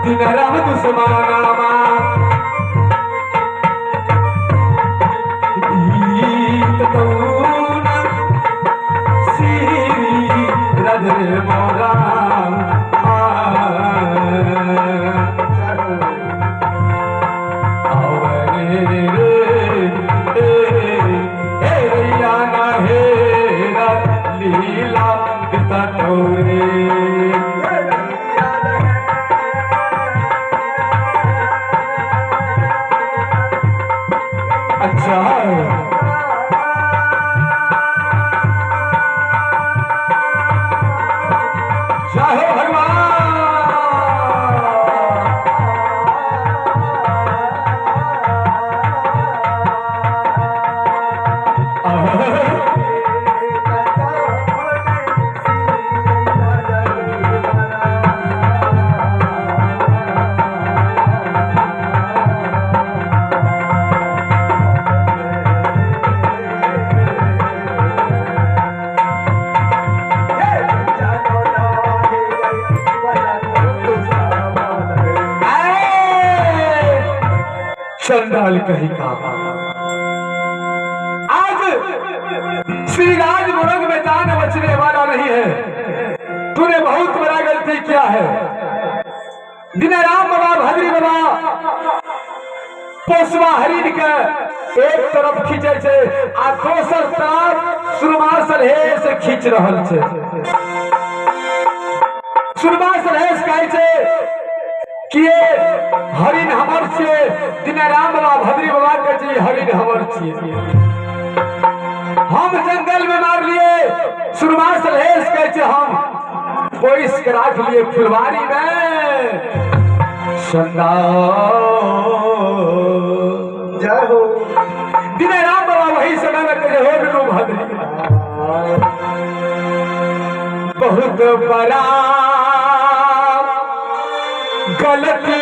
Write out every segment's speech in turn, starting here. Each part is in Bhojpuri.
दिन राम दुश्मनामा गीत गौन श्री रजरे मोरा लीला तोरे अच्छा चाहे भगवान चंडाल कही का आज श्री राज मुरंग में जान बचने वाला नहीं है। तूने बहुत बड़ा गलती किया है। दिनाराम बाबा भद्री बाबा पोसवा हरिण के एक तरफ खींचे छे आ दोसर तरफ सुरमा सलहेश खींच रहल छे। सुरमा सलहेश कहै छे कि ये हरिण हमर छे। दिनाराम बाबा भद्री बाबा के जी हरिण हमर छे। हम जंगल में मार लिए। सुरमा सलहेश कहै छे हम पोइस के राख लिए फुलवारी में। संदा जय हो। दिनाराम बाबा वही समय में कहे हो बिनु भद्री बहुत बड़ा गलती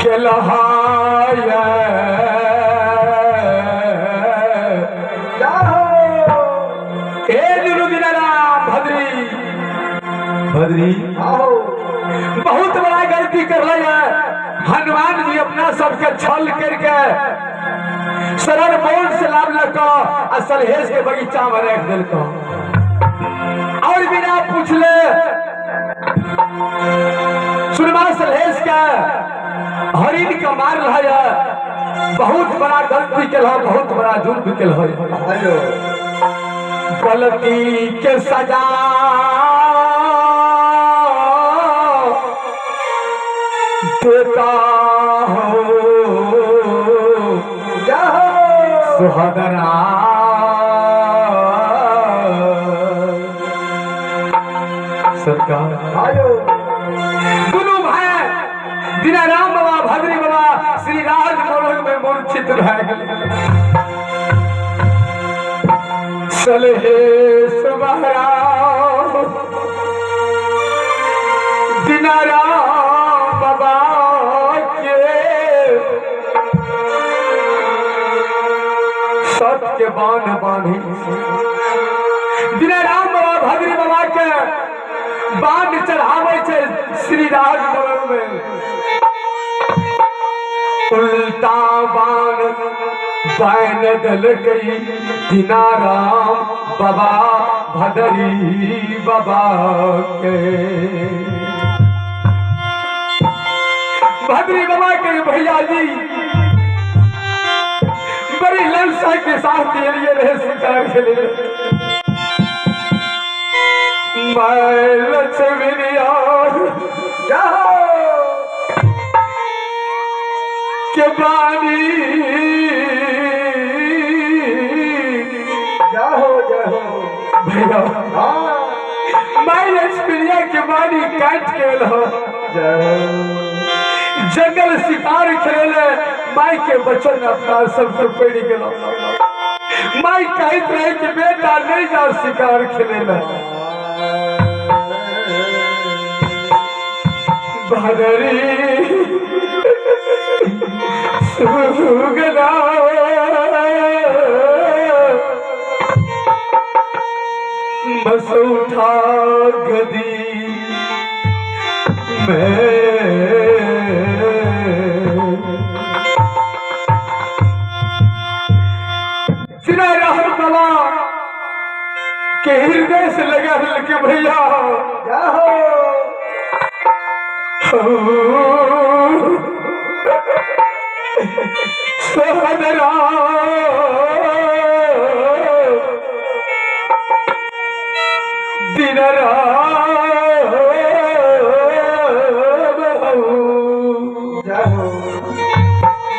के लहाया दिनाराम भद्री भद्री बहुत बड़ा गलती कर लिया। हनुमान जी अपना सबके छल करके सरल बोल से लाभ लगा और सलहेश के बगीचा में रख दिल को और बिना पूछले सुरमा सलहेश का हरिण का मार रहा है। बहुत बड़ा गलती के लो, बहुत बड़ा जुर्म के लो। गलती के सजा देता हो सुहदरा सरकार दोनों भाई दिनाराम बाबा भद्री बाबा श्री राज मोरंग में मूर्छित रह गए। सलहेश महाराज दिनाराम बाबा के सत्य बांध बांधी। दिनाराम बाबा भद्री बाबा के बांध चढ़ावे छे श्री राज मोरंग में। उल्टा बांध बान दल गई दिनाराम बाबा भद्री बाबा के। भद्री बाबा के भैया जी बड़ी ललसा के साथ लिए रहे शिकार के लिए। मैं लक्ष्मी के बानी जाहो जाहो भैया मैं लक्ष्मी के बानी काट के लो जंगल शिकार खेले माई के बचन अपना सबसे पेड़ी के लो। माई कहते रहे कि बेटा नहीं जाओ शिकार खेले ला। भद्री सुगना बस उठा गदी में सिरा रहत वाला के हृदय से लगा के भैया जाओ सोहदरा दिनरा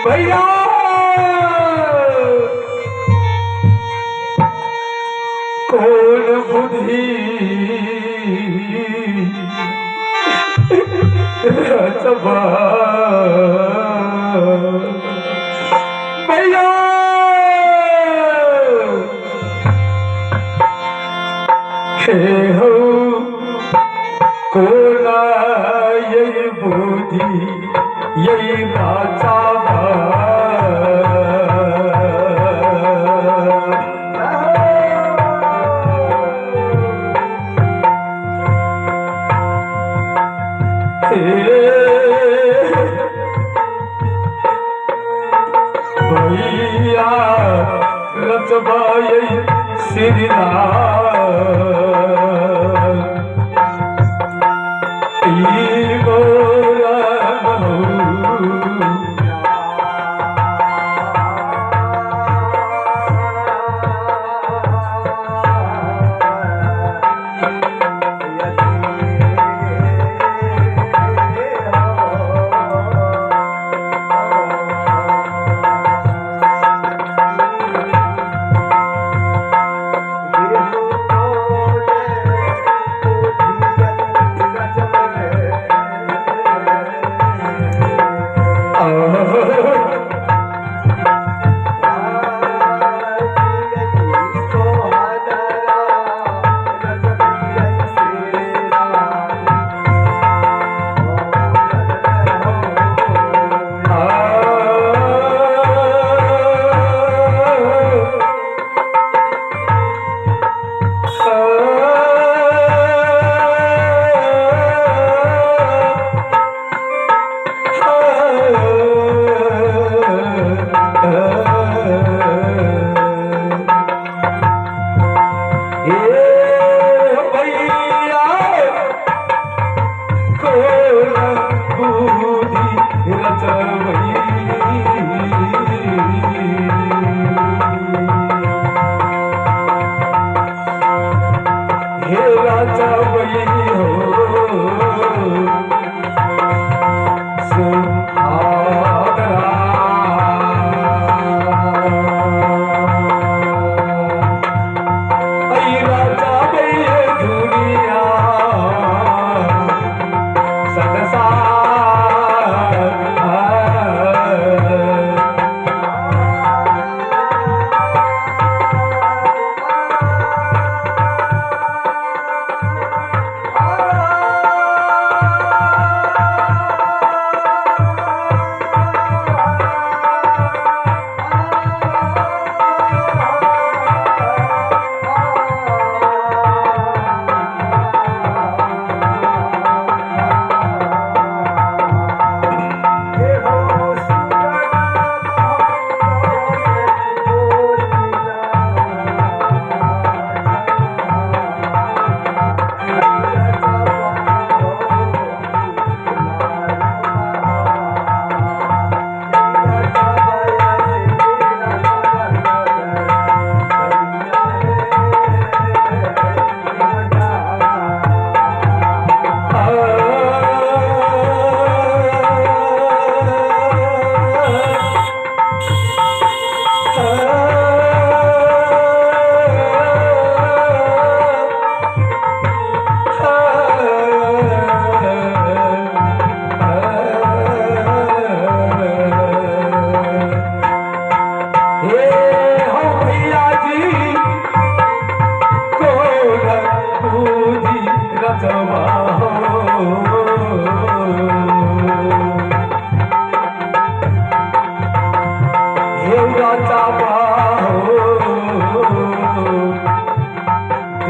भैया कौन बुद्धि रचबा भैया हे हो कोला यही बुद्धि यही राचाबा भैया रचबा यही श्री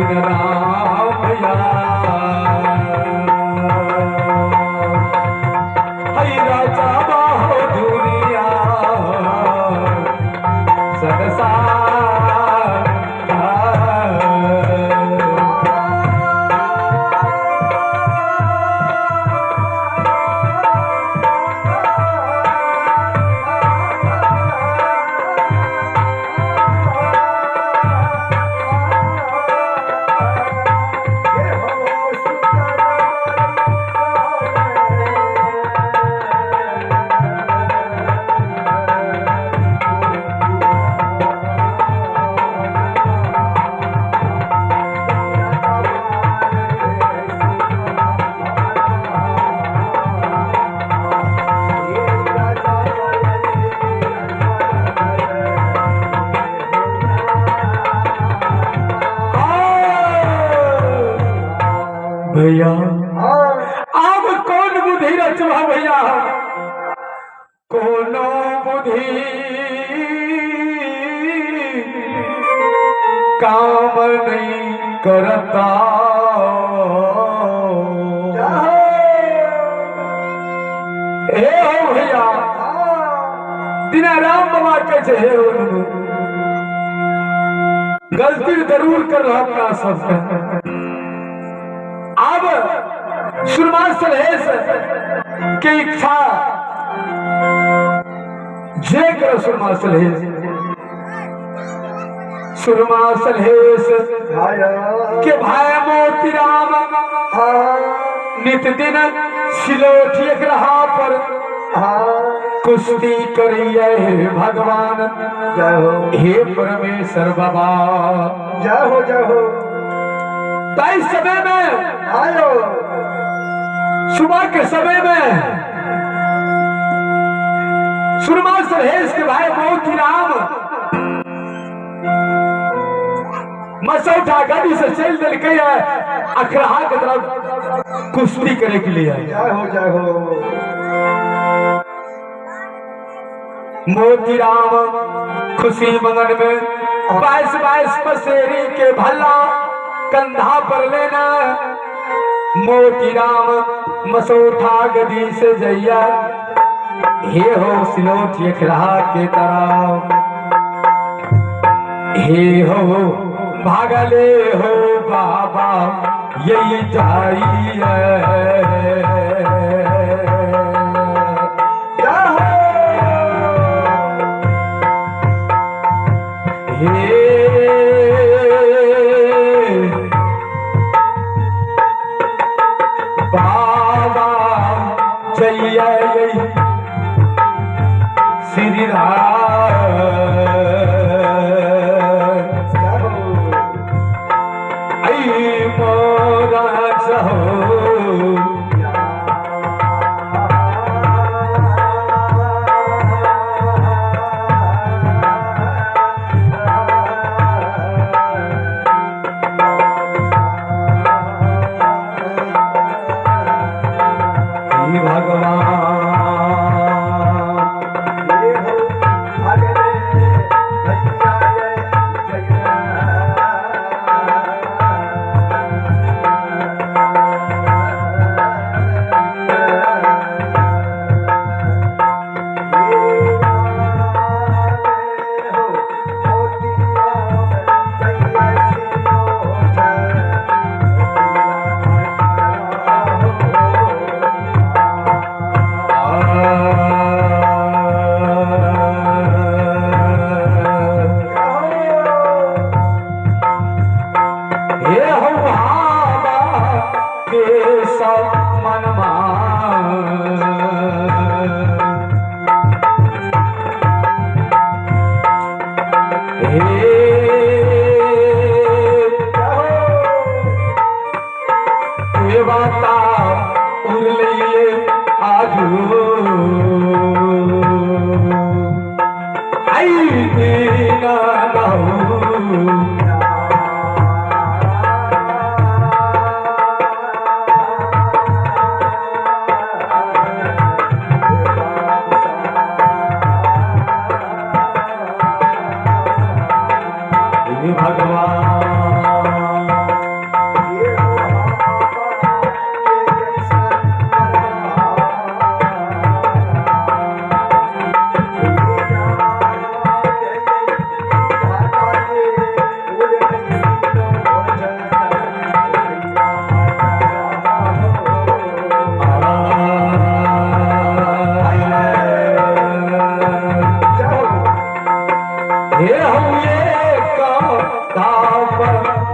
दिन रात भैया हई राजा बाहो दुनिया संसार भैया अब कौन बुद्धि रचवा भैया कोनो बुद्धि काम नहीं करता हे हो भैया दिना राम बाबा के गलती जरूर कर रहा अपना सबका अब सुरमा सलहेश के इच्छा जे कर सुरमा सलहेश के भाई मोती राम नित दिन सिलोठी रहा पर कुश्ती करिए भगवान जय हो हे परमेश्वर बाबा जय हो जय हो। इस समय में आयो सुबह के समय में सुरमा सलहेश के भाई मोती राम मसौठा गाड़ी से चल दिल के अखड़ा की तरफ कुश्ती करे के लिए जय हो मोती राम खुशी मंगन में 22 पसेरी के भला कंधा पर लेना मोती राम मसौठा गदी से जैया हे हो सिलोठी अखड़ा के तरफ हे हो भागले हो बाबा यही जाइए बाबा जय श्री राम आई मोरा सहो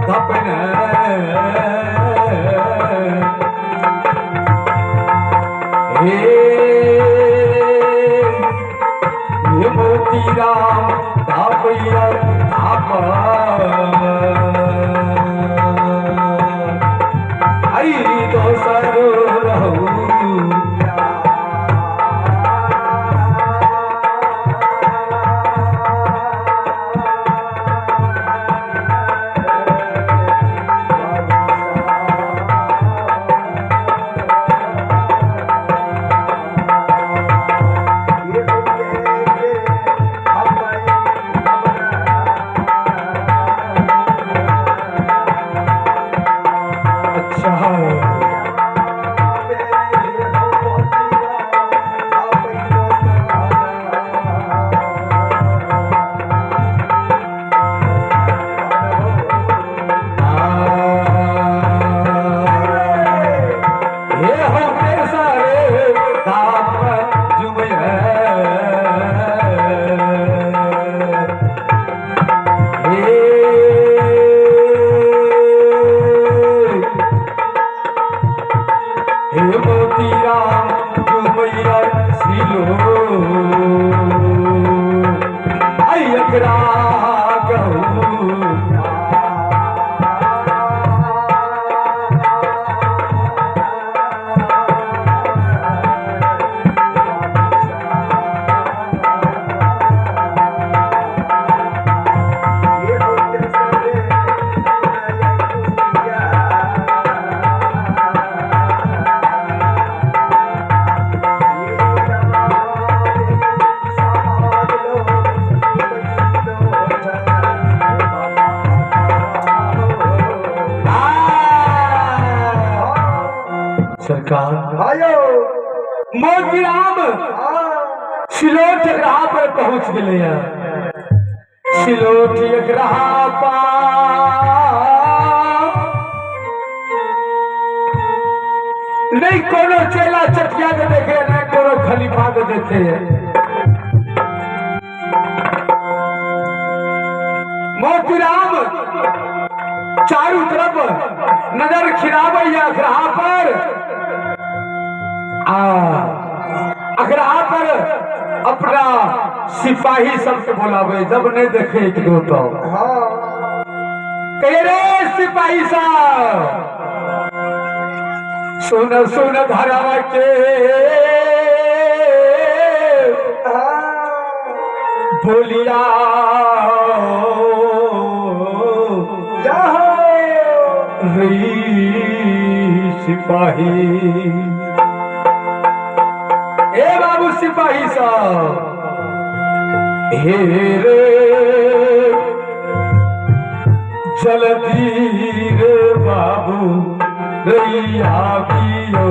धपन हे मोती राम धापैया धाप आई दोसर रहू सरकार मोतीराम सिलोट ग्रह पर पहुंच गए। सिलोट ग्रह नहीं कोनो चेला चटिया के देखे नहीं कोनो खलीफा के देखे। मोतीराम चारों तरफ नजर खिराब ग्रह पर अग्रहा पर अपना सिपाही सबसे बोलावे। जब नहीं देखे एक दो तो कहे रे सिपाही साहब सुन सुन धरवा के बोलिया सिपाही ए बाबू सिपाही साहब हे रे जल्दी रे बाबू रैया पियो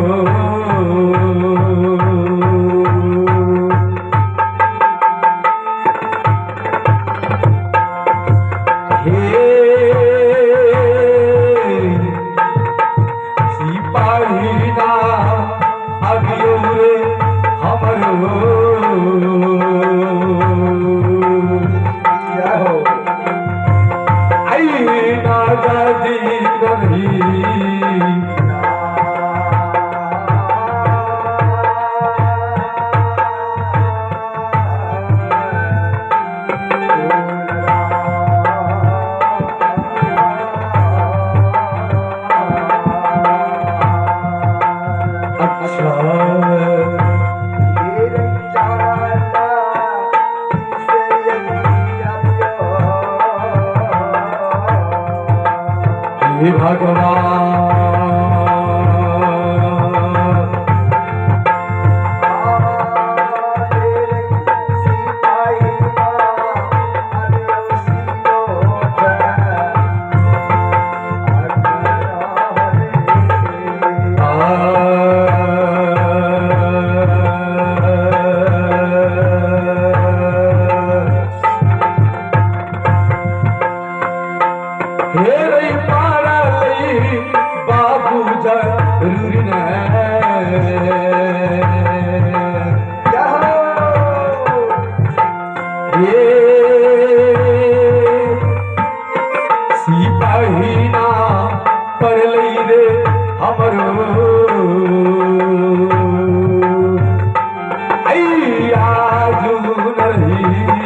कहीना पर लई रे हमरो ऐया जुनरिया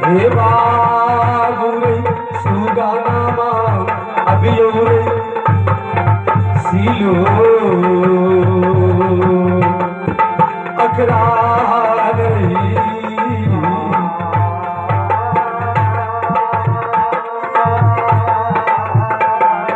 हे बाबू रे सुगाना मा अभियो रे सीलो